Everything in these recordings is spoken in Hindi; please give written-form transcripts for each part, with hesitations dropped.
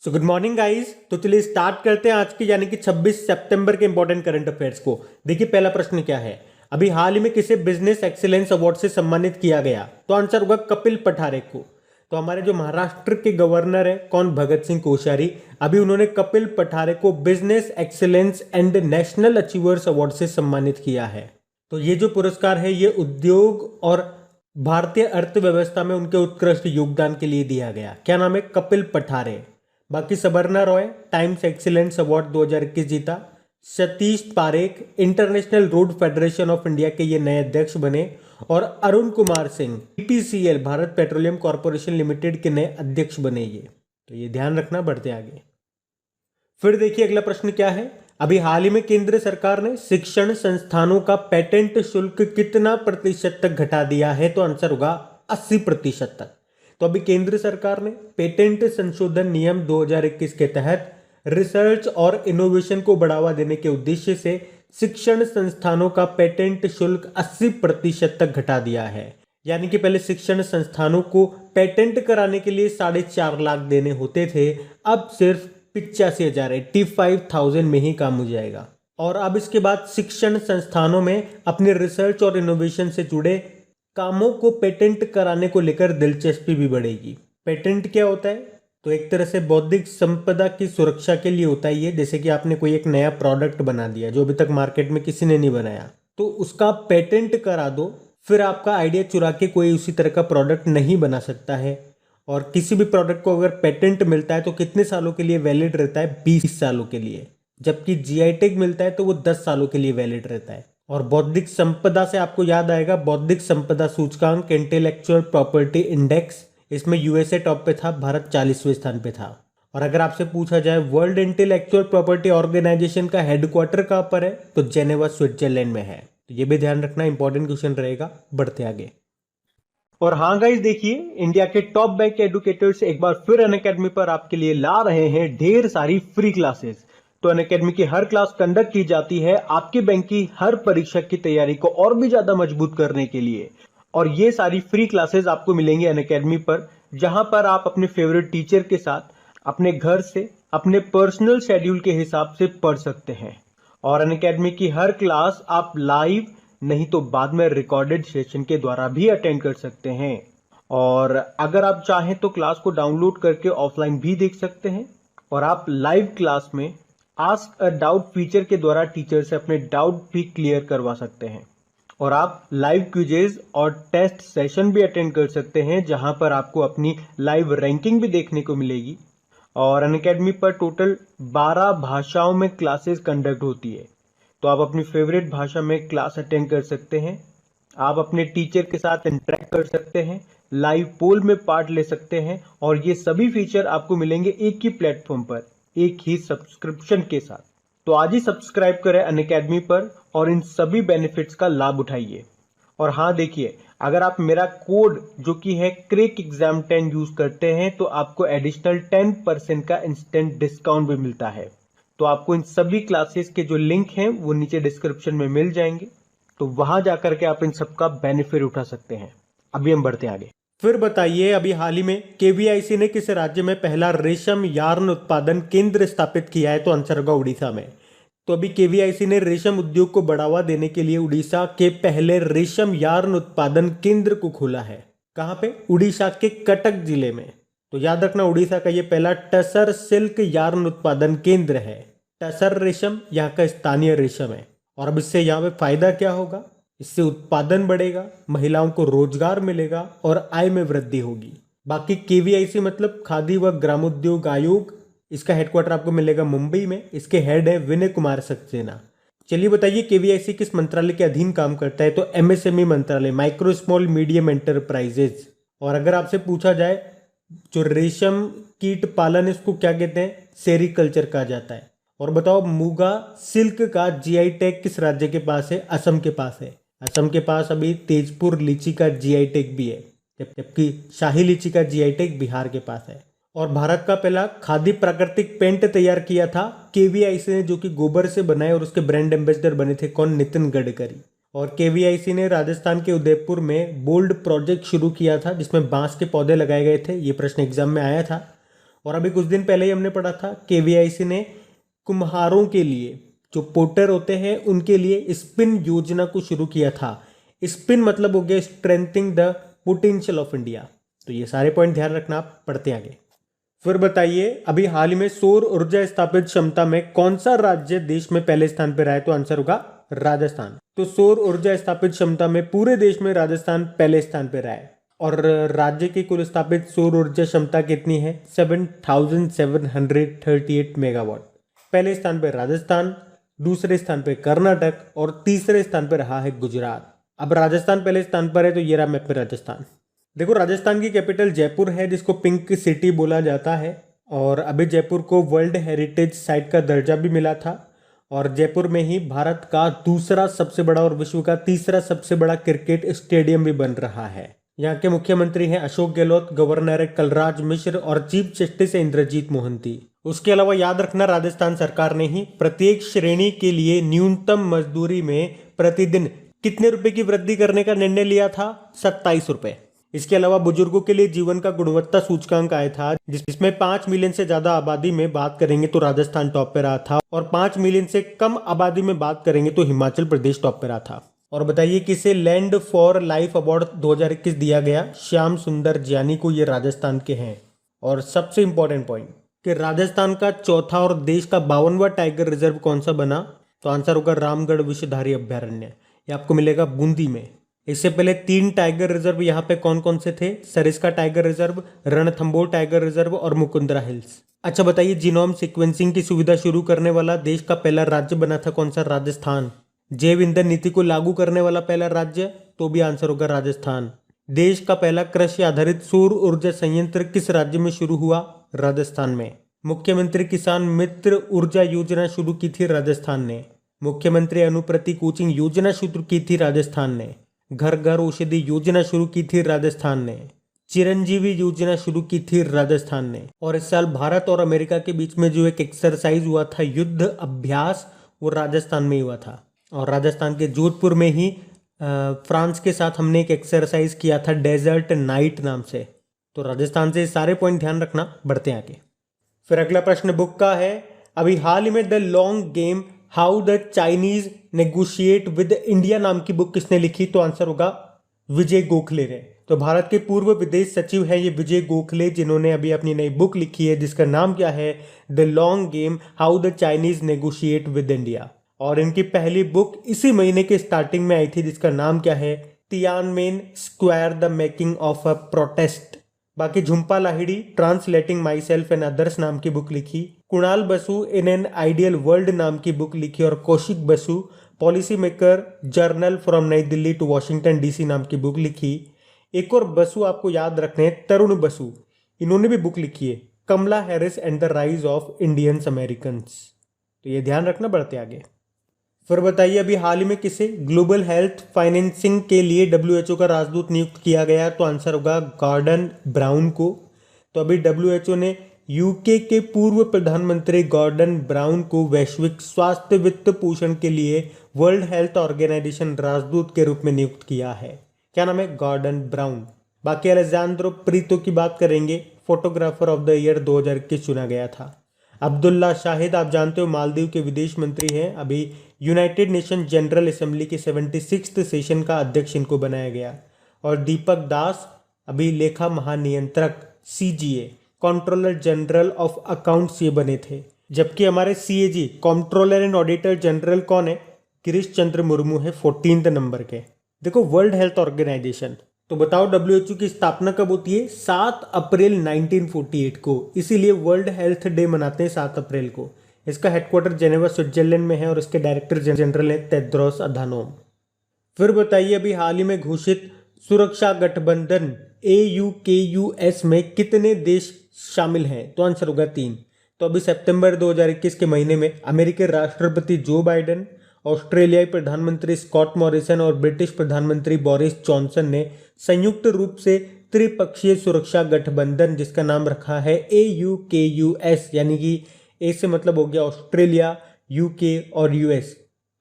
So good morning guys. तो चलिए स्टार्ट करते हैं आज की यानी कि 26 सितंबर के इंपॉर्टेंट करंट अफेयर्स को। देखिए पहला प्रश्न क्या है, अभी हाल ही में किसे बिजनेस एक्सीलेंस अवार्ड से सम्मानित किया गया? तो आंसर होगा कपिल पठारे को। तो हमारे जो महाराष्ट्र के गवर्नर है कौन, भगत सिंह कोश्यारी, अभी उन्होंने कपिल पठारे को business excellence and national achievers award से सम्मानित किया है। तो ये जो पुरस्कार है ये उद्योग और भारतीय अर्थव्यवस्था में उनके उत्कृष्ट योगदान के लिए दिया गया। क्या नाम है? कपिल पठारे। बाकी सबरना रॉय टाइम्स एक्सीलेंस अवार्ड 2021 जीता। Satish Parekh international road federation of India के ये नए अध्यक्ष बने। और Arun Kumar Singh BPCL Bharat petroleum corporation limited के नए अध्यक्ष बने। ये ध्यान रखना, बढ़ते आगे। फिर देखिए अगला प्रश्न क्या है, अभी हाल ही में केंद्र सरकार ने शिक्षण संस्थानों का पेटेंट शुल्क कितना प्रतिशत तक घटा दिया है? तो आंसर होगा 80% तक। तो अभी केंद्र सरकार ने पेटेंट संशोधन नियम 2021 के तहत रिसर्च और इनोवेशन को बढ़ावा देने के उद्देश्य से शिक्षण संस्थानों का पेटेंट शुल्क 80% तक घटा दिया है। यानी कि पहले शिक्षण संस्थानों को पेटेंट कराने के लिए 4.5 लाख देने होते थे, अब सिर्फ 85,000 85,000 में ही काम हो जाएगा। और अब इसके बाद शिक्षण संस्थानों में अपने रिसर्च और इनोवेशन से जुड़े कामों को पेटेंट कराने को लेकर दिलचस्पी भी बढ़ेगी। पेटेंट क्या होता है? तो एक तरह से बौद्धिक संपदा की सुरक्षा के लिए होता है ये। जैसे कि आपने कोई एक नया प्रोडक्ट बना दिया जो अभी तक मार्केट में किसी ने नहीं बनाया, तो उसका पेटेंट करा दो, फिर आपका आइडिया चुरा के कोई उसी तरह का प्रोडक्ट नहीं बना सकता है। और किसी भी प्रोडक्ट को अगर पेटेंट मिलता है तो कितने सालों के लिए वैलिड रहता है? 20 सालों के लिए। जबकि जीआई टैग मिलता है तो वो 10 सालों के लिए वैलिड रहता है। और बौद्धिक संपदा से आपको याद आएगा बौद्धिक संपदा सूचकांक इंटेलेक्चुअल प्रॉपर्टी इंडेक्स, इसमें यूएसए टॉप पे था, भारत 40वें स्थान पे था। और अगर आपसे पूछा जाए वर्ल्ड इंटेलेक्चुअल प्रॉपर्टी ऑर्गेनाइजेशन का हेडक्वार्टर कहाँ पर है, तो जेनेवा स्विट्जरलैंड में है। तो ये भी ध्यान रखना, इंपॉर्टेंट क्वेश्चन रहेगा। बढ़ते आगे। और हाँ गाइस, देखिए इंडिया के टॉप बैंक एडुकेटर्स एक बार फिर अनअकैडमी पर आपके लिए ला रहे हैं ढेर सारी फ्री क्लासेस। तो अनअकैडमी की हर क्लास कंडक्ट की जाती है आपके बैंक की हर परीक्षा की तैयारी को और भी ज्यादा मजबूत करने के लिए। और ये सारी फ्री क्लासेस आपको मिलेंगी अनअकैडमी पर, जहां पर आप अपने फेवरेट टीचर के साथ अपने घर से अपने पर्सनल शेड्यूल के हिसाब से पढ़ सकते हैं। और अनअकैडमी की हर क्लास आप लाइव नहीं तो बाद में रिकॉर्डेड सेशन के द्वारा भी अटेंड कर सकते हैं। और अगर आप चाहें तो क्लास को डाउनलोड करके ऑफलाइन भी देख सकते हैं। और आप लाइव क्लास में आस्क अ डाउट फीचर के द्वारा टीचर से अपने डाउट भी क्लियर करवा सकते हैं। और आप लाइव क्विजेज और टेस्ट सेशन भी अटेंड कर सकते हैं, जहां पर आपको अपनी लाइव रैंकिंग भी देखने को मिलेगी। और अनअकैडमी पर टोटल 12 भाषाओं में क्लासेस कंडक्ट होती है। तो आप अपनी फेवरेट भाषा में क्लास अटेंड कर सकते हैं, आप अपने टीचर के साथ इंटरेक्ट कर सकते हैं, लाइव पोल में पार्ट ले सकते हैं। और ये सभी फीचर आपको मिलेंगे एक ही प्लेटफॉर्म पर, एक ही सब्सक्रिप्शन के साथ। तो आज ही सब्सक्राइब करें अनअकैडमी पर और इन सभी बेनिफिट्स का लाभ उठाइए। और हाँ देखिए, अगर आप मेरा कोड जो कि है क्रेक एग्जाम 10 यूज करते हैं तो आपको एडिशनल 10% का इंस्टेंट डिस्काउंट भी मिलता है। तो आपको इन सभी क्लासेस के जो लिंक हैं वो नीचे डिस्क्रिप्शन में मिल जाएंगे, तो वहां जाकर के आप इन सबका बेनिफिट उठा सकते हैं। अभी हम बढ़ते हैं आगे। फिर बताइए, अभी हाल ही में केवीआईसी ने किस राज्य में पहला रेशम यार्न उत्पादन केंद्र स्थापित किया है? तो आंसर होगा उड़ीसा में। तो अभी केवीआईसी ने रेशम उद्योग को बढ़ावा देने के लिए उड़ीसा के पहले रेशम यार्न उत्पादन केंद्र को खोला है। कहां पे? उड़ीसा के कटक जिले में। तो याद रखना, उड़ीसा का ये पहला टसर सिल्क यार्न उत्पादन केंद्र है। टसर रेशम यहाँ का स्थानीय रेशम है। और अब इससे यहाँ पे फायदा क्या होगा? इससे उत्पादन बढ़ेगा, महिलाओं को रोजगार मिलेगा और आय में वृद्धि होगी। बाकी केवीआईसी मतलब खादी व ग्रामोद्योग आयोग, इसका हेडक्वार्टर आपको मिलेगा मुंबई में। इसके हेड है विनय कुमार सक्सेना। चलिए बताइए केवीआईसी किस मंत्रालय के अधीन काम करता है? तो एमएसएमई मंत्रालय, माइक्रो स्मॉल मीडियम एंटरप्राइजेज। और अगर आपसे पूछा जाए जो रेशम कीट पालन इसको क्या कहते हैं? सेरीकल्चर कहा जाता है। और बताओ मुगा सिल्क का जीआई टैग किस राज्य के पास है? असम के पास है। असम के पास अभी तेजपुर लीची का जीआई टैग भी है, जबकि शाही लीची का जीआई टैग बिहार के पास है। और भारत का पहला खादी प्राकृतिक पेंट तैयार किया था केवीआईसी ने, जो कि गोबर से बनाए, और उसके ब्रांड एम्बेसडर बने थे कौन? नितिन गडकरी। और केवीआईसी ने राजस्थान के उदयपुर में बोल्ड प्रोजेक्ट शुरू किया था जिसमें बांस के पौधे लगाए गए थे। ये प्रश्न एग्जाम में आया था। और अभी कुछ दिन पहले ही हमने पढ़ा था केवीआईसी ने कुम्हारों के लिए, जो पोटर होते हैं उनके लिए स्पिन योजना को शुरू किया था। स्पिन मतलब हो गया strengthening the potential of India. तो ये सारे पॉइंट ध्यान रखना, आप पढ़ते आगे। फिर बताइए, अभी हाल ही में सौर ऊर्जा स्थापित क्षमता में कौन सा राज्य देश में पहले स्थान पर रहा है? तो आंसर होगा राजस्थान। तो सौर ऊर्जा स्थापित क्षमता में पूरे देश में राजस्थान पहले स्थान पर रहा है। और राज्य की कुल स्थापित सौर ऊर्जा क्षमता कितनी है? 7,738 मेगावाट। पहले स्थान पर राजस्थान, दूसरे स्थान पर कर्नाटक और तीसरे स्थान पर रहा है गुजरात। अब राजस्थान पहले स्थान पर है, तो ये रहा मैप में राजस्थान। देखो, राजस्थान की कैपिटल जयपुर है, जिसको पिंक सिटी बोला जाता है। और अभी जयपुर को वर्ल्ड हेरिटेज साइट का दर्जा भी मिला था। और जयपुर में ही भारत का दूसरा सबसे बड़ा और विश्व का तीसरा सबसे बड़ा क्रिकेट स्टेडियम भी बन रहा है। यहाँ के मुख्यमंत्री हैं अशोक गहलोत, गवर्नर है कलराज मिश्र और चीफ जस्टिस है इंद्रजीत मोहंती। उसके अलावा याद रखना, राजस्थान सरकार ने ही प्रत्येक श्रेणी के लिए न्यूनतम मजदूरी में प्रतिदिन कितने रुपए की वृद्धि करने का निर्णय लिया था? 27 रुपए। इसके अलावा बुजुर्गों के लिए जीवन का गुणवत्ता सूचकांक आया था, जिसमें 5 मिलियन से ज्यादा आबादी में बात करेंगे तो राजस्थान टॉप पे रहा था, और 5 मिलियन से कम आबादी में बात करेंगे तो हिमाचल प्रदेश टॉप पे रहा था। और बताइए, किसे लैंड फॉर लाइफ अवार्ड 2021 दिया गया? श्याम सुंदर ज्ञानी को, ये राजस्थान के हैं। और सबसे इंपॉर्टेंट पॉइंट कि राजस्थान का चौथा और देश का 52वां टाइगर रिजर्व कौन सा बना? तो आंसर होगा रामगढ़ विषधारी अभ्यारण्य। ये आपको मिलेगा बूंदी में। इससे पहले 3 टाइगर रिजर्व यहाँ पे कौन कौन से थे? Sariska tiger reserve, Ranthambore tiger reserve और मुकुंदरा हिल्स। अच्छा बताइए, जीनोम सीक्वेंसिंग की सुविधा शुरू करने वाला देश का पहला राज्य बना था कौन सा? राजस्थान। जैव ईंधन नीति को लागू करने वाला पहला राज्य? तो भी आंसर होगा राजस्थान। देश का पहला कृषि आधारित सौर ऊर्जा संयंत्र किस राज्य में शुरू हुआ? राजस्थान में। मुख्यमंत्री किसान मित्र ऊर्जा योजना शुरू की थी राजस्थान ने। मुख्यमंत्री अनुप्रति कोचिंग योजना शुरू की थी राजस्थान ने। घर घर औषधि योजना शुरू की थी राजस्थान ने। चिरंजीवी योजना शुरू की थी राजस्थान ने। और इस साल भारत और अमेरिका के बीच में जो एक एक्सरसाइज हुआ था, युद्ध अभ्यास, वो राजस्थान में हुआ था। और राजस्थान के जोधपुर में ही फ्रांस के साथ हमने एक एक्सरसाइज किया था डेजर्ट नाइट नाम से। तो राजस्थान से सारे पॉइंट ध्यान रखना, बढ़ते हैं आगे। फिर अगला प्रश्न बुक का है, अभी हाल ही में the long game how the Chinese negotiate with India नाम की बुक किसने लिखी? तो आंसर होगा विजय गोखले ने। तो भारत के पूर्व विदेश सचिव हैं ये विजय गोखले, जिन्होंने अभी अपनी नई बुक लिखी है जिसका नाम क्या है? The long game how the Chinese negotiate with India. और इनकी पहली बुक इसी महीने के स्टार्टिंग में आई थी, जिसका नाम क्या है? Tiananmen square the making of a protest. बाकी Jhumpa Lahiri translating myself and others नाम की बुक लिखी। Kunal Basu in an ideal world नाम की बुक लिखी। और Kaushik Basu policy maker journal from New Delhi to Washington DC नाम की बुक लिखी। एक और बसु आपको याद रखने हैं, तरुण बसु, इन्होंने भी बुक लिखी है, Kamala Harris and the rise of Indians Americans. तो ये ध्यान रखना, बढ़ते आगे। फिर बताइए, अभी हाल ही में किसे ग्लोबल हेल्थ फाइनेंसिंग के लिए WHO का राजदूत नियुक्त किया गया? तो आंसर होगा गॉर्डन ब्राउन को। तो अभी WHO ने यूके के पूर्व प्रधानमंत्री गॉर्डन ब्राउन को वैश्विक स्वास्थ्य वित्त पोषण के लिए वर्ल्ड हेल्थ ऑर्गेनाइजेशन राजदूत के रूप में नियुक्त किया है। क्या नाम है? Gordon Brown. बाकी अलेजांद्रो प्रीतो की बात करेंगे, फोटोग्राफर ऑफ द ईयर 2021 चुना गया था। अब्दुल्ला शाहिद आप जानते हो मालदीव के विदेश मंत्री हैं। अभी यूनाइटेड नेशन जनरल असेंबली के 76वें सेशन का अध्यक्ष इनको बनाया गया। और दीपक दास अभी लेखा महानियंत्रक CGA controller general of accounts ये बने थे। जबकि हमारे CAG controller and auditor general कौन है? गिरीश चंद्र मुर्मू है 14 नंबर के। देखो, वर्ल्ड हेल्थ ऑर्गेनाइजेशन, तो बताओ WHO की स्थापना कब होती है? 7 अप्रैल 1948 को। इसीलिए वर्ल्ड हेल्थ डे मनाते हैं 7 अप्रैल को। इसका हेडक्वार्टर जेनेवा स्विट्जरलैंड में है और इसके डायरेक्टर जनरल है टेड्रोस अधानोम। फिर बताइए, अभी हाल ही में घोषित सुरक्षा गठबंधन AUKUS में कितने देश शामिल हैं? तो आंसर होगा 3। तो अभी सितंबर 2021 के महीने में अमेरिकी राष्ट्रपति जो बाइडेन, ऑस्ट्रेलियाई प्रधानमंत्री स्कॉट मॉरिसन और ब्रिटिश प्रधानमंत्री बोरिस जॉनसन ने संयुक्त रूप से त्रिपक्षीय सुरक्षा गठबंधन जिसका नाम रखा है AUKUS, यानी कि ए से मतलब हो गया ऑस्ट्रेलिया, UK और US,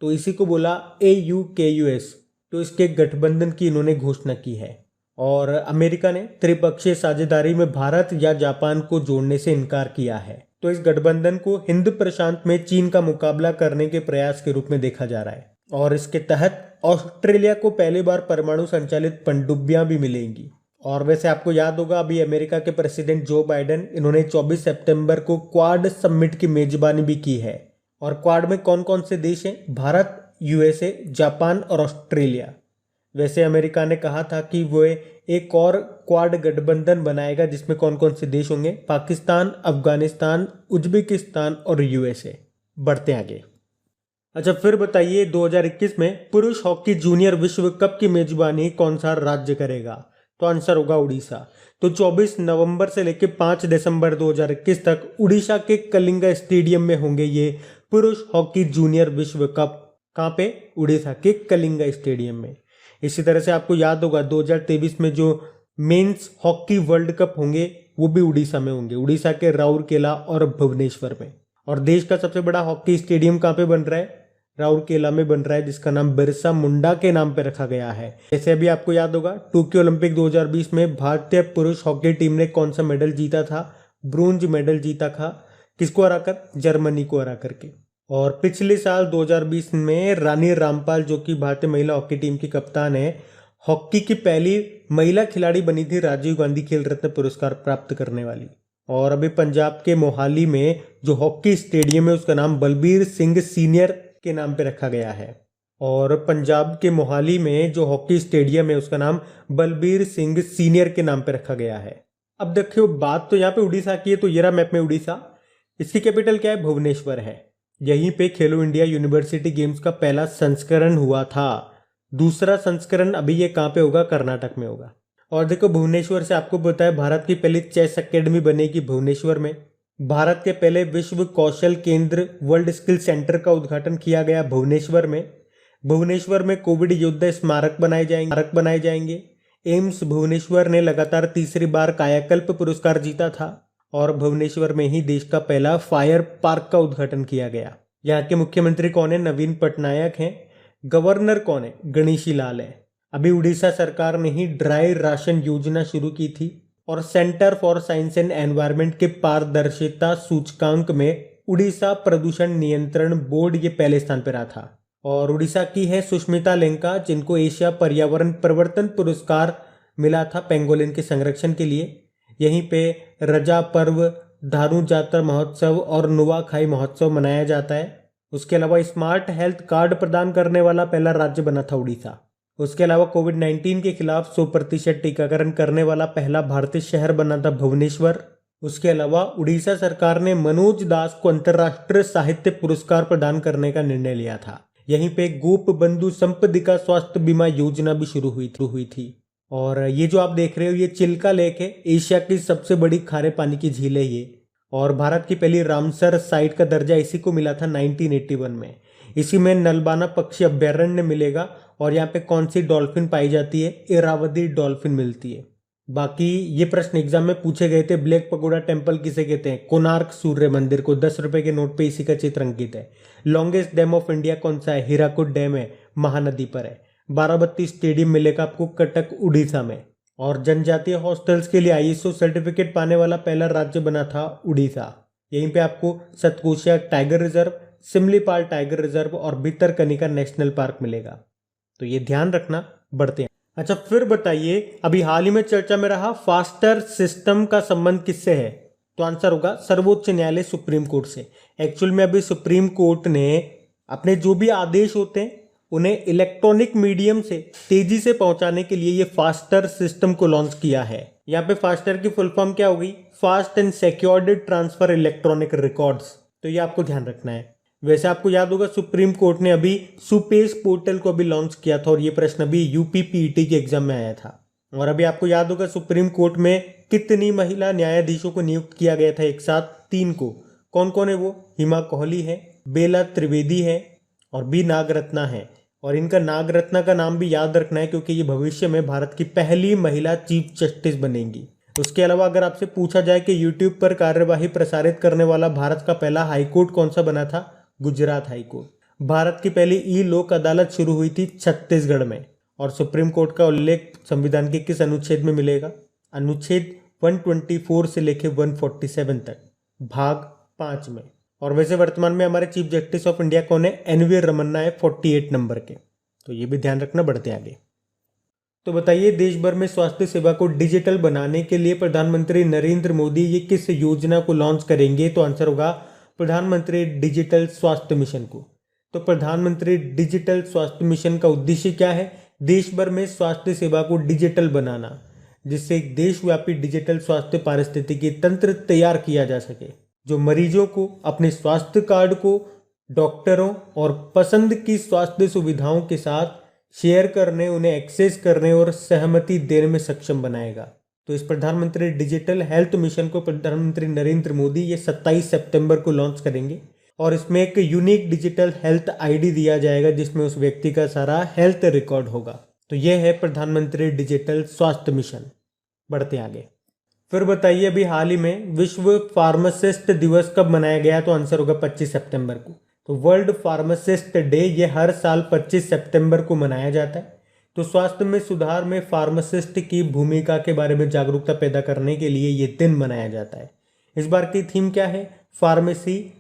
तो इसी को बोला AUKUS। तो इसके गठबंधन की इन्होंने घोषणा की है। और अमेरिका ने त्रिपक्षीय साझेदारी में भारत या जापान को जोड़ने से इनकार किया है। तो इस गठबंधन को हिंद प्रशांत में चीन का मुकाबला करने के प्रयास के रूप में देखा जा रहा है और इसके तहत ऑस्ट्रेलिया को पहली बार परमाणु संचालित पनडुब्बियां भी मिलेंगी। और वैसे आपको याद होगा अभी अमेरिका के प्रेसिडेंट जो बाइडेन इन्होंने 24 सितंबर को क्वाड समिट की मेजबानी भी की है। और क्वाड में कौन कौन से देश हैं? भारत, यूएसए, जापान और ऑस्ट्रेलिया। वैसे अमेरिका ने कहा था कि वो एक और क्वाड गठबंधन बनाएगा जिसमें कौन कौन से देश होंगे? पाकिस्तान, अफगानिस्तान, उज्बेकिस्तान और यूएसए। बढ़ते आगे। अच्छा, फिर बताइए 2021 में पुरुष हॉकी जूनियर विश्व कप की मेजबानी कौन सा राज्य करेगा? तो आंसर होगा उड़ीसा। तो 24 नवंबर से लेकर 5 दिसंबर 2021 तक उड़ीसा के कलिंगा स्टेडियम में होंगे ये पुरुष हॉकी जूनियर विश्व कप। कहाँ पे? उड़ीसा के कलिंगा स्टेडियम में। इसी तरह से आपको याद होगा 2023 में जो मेंस हॉकी वर्ल्ड कप होंगे वो भी उड़ीसा में होंगे, उड़ीसा के राउरकेला और भुवनेश्वर में। और देश का सबसे बड़ा हॉकी स्टेडियम कहाँ पे बन रहा है? राउरकेला में बन रहा है, जिसका नाम बिरसा मुंडा के नाम पे रखा गया है। जैसे अभी आपको याद होगा टोक्यो ओलंपिक 2020 में भारतीय पुरुष हॉकी टीम ने कौन सा मेडल जीता था? ब्रोंज मेडल जीता था। किसको हराकर? जर्मनी को हरा करके। और पिछले साल 2020 में रानी रामपाल जो कि भारतीय महिला हॉकी टीम की कप्तान है, हॉकी की पहली महिला खिलाड़ी बनी थी राजीव गांधी खेल रत्न पुरस्कार प्राप्त करने वाली। और अभी पंजाब के मोहाली में जो हॉकी स्टेडियम है उसका नाम बलबीर सिंह सीनियर के नाम पे रखा गया है। और पंजाब के मोहाली में जो हॉकी स्टेडियम है उसका नाम बलबीर सिंह सीनियर के नाम पे रखा गया है। अब देखियो बात तो यहाँ पे उड़ीसा की है, तो ये रहा मैप में उड़ीसा। इसकी कैपिटल क्या है? भुवनेश्वर है। यहीं पे खेलो इंडिया यूनिवर्सिटी गेम्स का पहला संस्करण हुआ था। दूसरा संस्करण अभी ये कहाँ पे होगा? कर्नाटक में होगा। और देखो भुवनेश्वर से आपको पता है भारत की पहली चेस अकेडमी बनेगी भुवनेश्वर में। भारत के पहले विश्व कौशल केंद्र वर्ल्ड स्किल सेंटर का उद्घाटन किया गया भुवनेश्वर में। भुवनेश्वर में कोविड योद्धा स्मारक बनाए जाएंगे। एम्स भुवनेश्वर ने लगातार तीसरी बार कायाकल्प पुरस्कार जीता था। और भुवनेश्वर में ही देश का पहला फायर पार्क का उद्घाटन किया गया। यहाँ के मुख्यमंत्री कौन है? नवीन पटनायक हैं। गवर्नर कौन है? गणेशी लाल है। अभी उड़ीसा सरकार ने ही ड्राई राशन योजना शुरू की थी। और centre for science and environment के पारदर्शिता सूचकांक में उड़ीसा प्रदूषण नियंत्रण बोर्ड ये पहले स्थान पर रहा था। और उड़ीसा की है सुष्मिता लेंका, जिनको एशिया पर्यावरण परिवर्तन पुरस्कार मिला था पेंगोलिन के संरक्षण के लिए। यहीं पे रजा पर्व, धारू जात्रा महोत्सव और नुआखाई महोत्सव मनाया जाता है। उसके अलावा स्मार्ट हेल्थ कार्ड प्रदान करने वाला पहला राज्य बना था उड़ीसा। उसके अलावा कोविड-19 के खिलाफ 100% टीकाकरण करने वाला पहला भारतीय शहर बना था भुवनेश्वर। उसके अलावा उड़ीसा सरकार ने मनोज दास को अंतर्राष्ट्रीय साहित्य पुरस्कार प्रदान करने का निर्णय लिया था। यहीं पे गोप बंधु संपदिका स्वास्थ्य बीमा योजना भी शुरू हुई थी। और ये जो आप देख रहे हो ये चिल्का लेक है, एशिया की सबसे बड़ी खारे पानी की झील है ये। और भारत की पहली रामसर साइट का दर्जा इसी को मिला था 1981 में। इसी में नलबाना पक्षी अभ्यारण्य मिलेगा। और यहाँ पे कौन सी डॉल्फिन पाई जाती है? इरावदी डॉल्फिन मिलती है। बाकी ये प्रश्न एग्जाम में पूछे गए थे। ब्लैक पगोडा टेम्पल किसे कहते हैं? कोणार्क सूर्य मंदिर को। 10 रुपए के नोट पे इसी का चित्र अंकित है। लॉन्गेस्ट डैम ऑफ इंडिया कौन सा है? हीराकुड डैम है, महानदी पर है। बाराबत्ती स्टेडियम मिलेगा आपको कटक उड़ीसा में। और जनजातीय हॉस्टल्स के लिए आईएसओ सर्टिफिकेट पाने वाला पहला राज्य बना था उड़ीसा। यहीं पे आपको Satkosia tiger reserve, Similipal tiger reserve और भितरकनिका नेशनल पार्क मिलेगा। तो ये ध्यान रखना। बढ़ते हैं। अच्छा, फिर बताइए अभी हाल ही में चर्चा में रहा फास्टर सिस्टम का संबंध किससे है? तो आंसर होगा सर्वोच्च न्यायालय सुप्रीम कोर्ट से। एक्चुअल में अभी सुप्रीम कोर्ट ने अपने जो भी आदेश होते हैं उन्हें इलेक्ट्रॉनिक मीडियम से तेजी से पहुंचाने के लिए ये फास्टर सिस्टम को लॉन्च किया है। यहाँ पे फास्टर की फुल फॉर्म क्या होगी? Fast and secured transfer electronic records. तो ये आपको ध्यान रखना है। वैसे आपको याद होगा सुप्रीम कोर्ट ने अभी सुपेश पोर्टल को अभी लॉन्च किया था और ये प्रश्न अभी यूपीपीईटी के एग्जाम में आया था। और अभी आपको याद होगा सुप्रीम कोर्ट में कितनी महिला न्यायाधीशों को नियुक्त किया गया था? एक साथ 3 को। कौन कौन है वो? हिमा कोहली है, बेला त्रिवेदी है और बी नागरत्ना है। और इनका नागरत्ना का नाम भी याद रखना है क्योंकि ये भविष्य में भारत की पहली महिला चीफ जस्टिस बनेंगी। उसके अलावा अगर आपसे पूछा जाए कि यूट्यूब पर कार्यवाही प्रसारित करने वाला भारत का पहला हाईकोर्ट कौन सा बना था? गुजरात हाईकोर्ट। भारत की पहली ई लोक अदालत शुरू हुई थी छत्तीसगढ़ में। और सुप्रीम कोर्ट का उल्लेख संविधान के किस अनुच्छेद में मिलेगा? अनुच्छेद 124 से लेके 147 तक भाग 5 में। और वैसे वर्तमान में हमारे चीफ जस्टिस ऑफ इंडिया कौन है? एनवी रमन्ना है 48 नंबर के, तो ये भी ध्यान रखना। बढ़ते आगे। तो बताइए, देश भर में स्वास्थ्य सेवा को डिजिटल बनाने के लिए प्रधानमंत्री नरेंद्र मोदी ये किस योजना को लॉन्च करेंगे? तो आंसर होगा प्रधानमंत्री डिजिटल स्वास्थ्य मिशन को। तो प्रधानमंत्री डिजिटल स्वास्थ्य मिशन का उद्देश्य क्या है? देश भर में स्वास्थ्य सेवा को डिजिटल बनाना, जिससे एक देशव्यापी डिजिटल स्वास्थ्य पारिस्थितिकी तंत्र तैयार किया जा सके, जो मरीजों को अपने स्वास्थ्य कार्ड को डॉक्टरों और पसंद की स्वास्थ्य सुविधाओं के साथ शेयर करने, उन्हें एक्सेस करने और सहमति देने में सक्षम बनाएगा। तो इस प्रधानमंत्री डिजिटल हेल्थ मिशन को प्रधानमंत्री नरेंद्र मोदी ये 27 सितंबर को लॉन्च करेंगे और इसमें एक यूनिक डिजिटल हेल्थ आईडी दिया जाएगा, जिसमें उस व्यक्ति का सारा हेल्थ रिकॉर्ड होगा। तो यह है प्रधानमंत्री डिजिटल स्वास्थ्य मिशन। बढ़ते आगे। फिर बताइए, अभी हाल ही में विश्व फार्मासिस्ट दिवस कब मनाया गया? तो आंसर होगा 25 सितंबर को। तो वर्ल्ड फार्मासिस्ट डे ये हर साल 25 सितंबर को मनाया जाता है। तो स्वास्थ्य में सुधार में फार्मासिस्ट की भूमिका के बारे में जागरूकता पैदा करने के लिए ये दिन मनाया जाता है। इस बार की थीम क्या है? फार्मेसी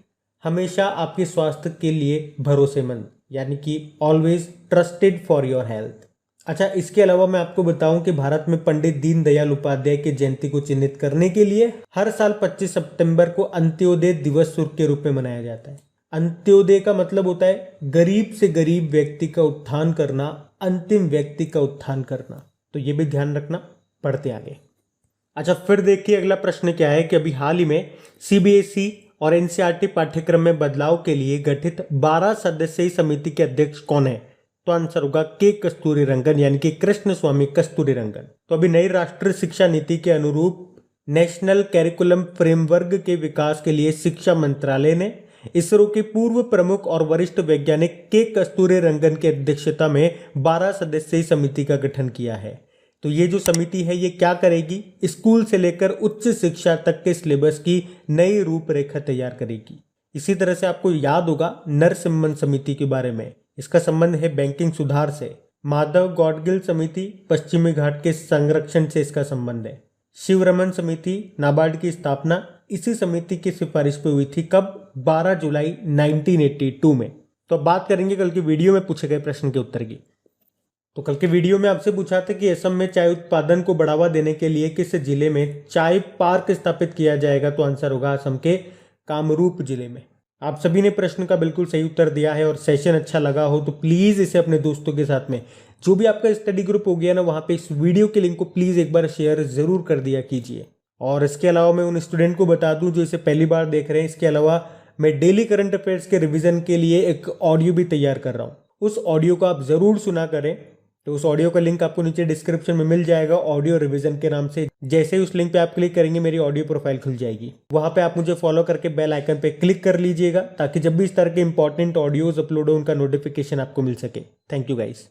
हमेशा आपके स्वास्थ्य के लिए भरोसेमंद, यानी कि always trusted for your health. अच्छा, इसके अलावा मैं आपको बताऊं कि भारत में पंडित दीनदयाल उपाध्याय की जयंती को चिन्हित करने के लिए हर साल 25 सितंबर को अंत्योदय दिवस के रूप में मनाया जाता है। अंत्योदय का मतलब होता है गरीब से गरीब व्यक्ति का उत्थान करना, अंतिम व्यक्ति का उत्थान करना। तो ये भी ध्यान रखना। पढ़ते आगे। अच्छा, फिर देखिए अगला प्रश्न क्या है कि अभी हाल ही में सीबीएसई और एनसीईआरटी पाठ्यक्रम में बदलाव के लिए गठित 12 सदस्यीय समिति के अध्यक्ष कौन है? तो आंसर होगा के कस्तूरीरंगन, यानी कि कृष्ण स्वामी कस्तूरीरंगन। तो अभी नई राष्ट्रीय शिक्षा नीति के अनुरूप नेशनल कैरिकुलम फ्रेमवर्क के विकास के लिए शिक्षा मंत्रालय ने इसरो के पूर्व प्रमुख और वरिष्ठ वैज्ञानिक के कस्तूरीरंगन की अध्यक्षता में 12 सदस्यीय समिति का गठन किया है। तो ये जो समिति है ये क्या करेगी? स्कूल से लेकर उच्च शिक्षा तक के सिलेबस की नई रूपरेखा तैयार करेगी। इसी तरह से आपको याद होगा नरसिम्हन समिति के बारे में, इसका संबंध है बैंकिंग सुधार से। माधव गॉडगिल समिति पश्चिमी घाट के संरक्षण से इसका संबंध है। शिवरमन समिति नाबार्ड की स्थापना इसी समिति की सिफारिश पे हुई थी। कब? 12 जुलाई 1982 में। तो अब बात करेंगे कल की वीडियो में पूछे गए प्रश्न के उत्तर की। तो कल के वीडियो में आपसे पूछा था कि असम में चाय उत्पादन को बढ़ावा देने के लिए किस जिले में चाय पार्क स्थापित किया जाएगा? तो आंसर होगा असम के कामरूप जिले में। आप सभी ने प्रश्न का बिल्कुल सही उत्तर दिया है और सेशन अच्छा लगा हो तो प्लीज़ इसे अपने दोस्तों के साथ में, जो भी आपका स्टडी ग्रुप हो गया ना, वहाँ पे इस वीडियो के लिंक को प्लीज़ एक बार शेयर ज़रूर कर दिया कीजिए। और इसके अलावा मैं उन स्टूडेंट को बता दूं जो इसे पहली बार देख रहे हैं, इसके अलावा मैं डेली करंट अफेयर्स के रिवीजन के लिए एक ऑडियो भी तैयार कर रहा हूँ। उस ऑडियो को आप ज़रूर सुना करें। तो उस ऑडियो का लिंक आपको नीचे डिस्क्रिप्शन में मिल जाएगा, ऑडियो रिवीजन के नाम से। जैसे ही उस लिंक पे आप क्लिक करेंगे मेरी ऑडियो प्रोफाइल खुल जाएगी। वहाँ पे आप मुझे फॉलो करके बेल आइकन पे क्लिक कर लीजिएगा, ताकि जब भी इस तरह के इंपॉर्टेंट ऑडियोज अपलोड हो उनका नोटिफिकेशन आपको मिल सके। Thank you guys.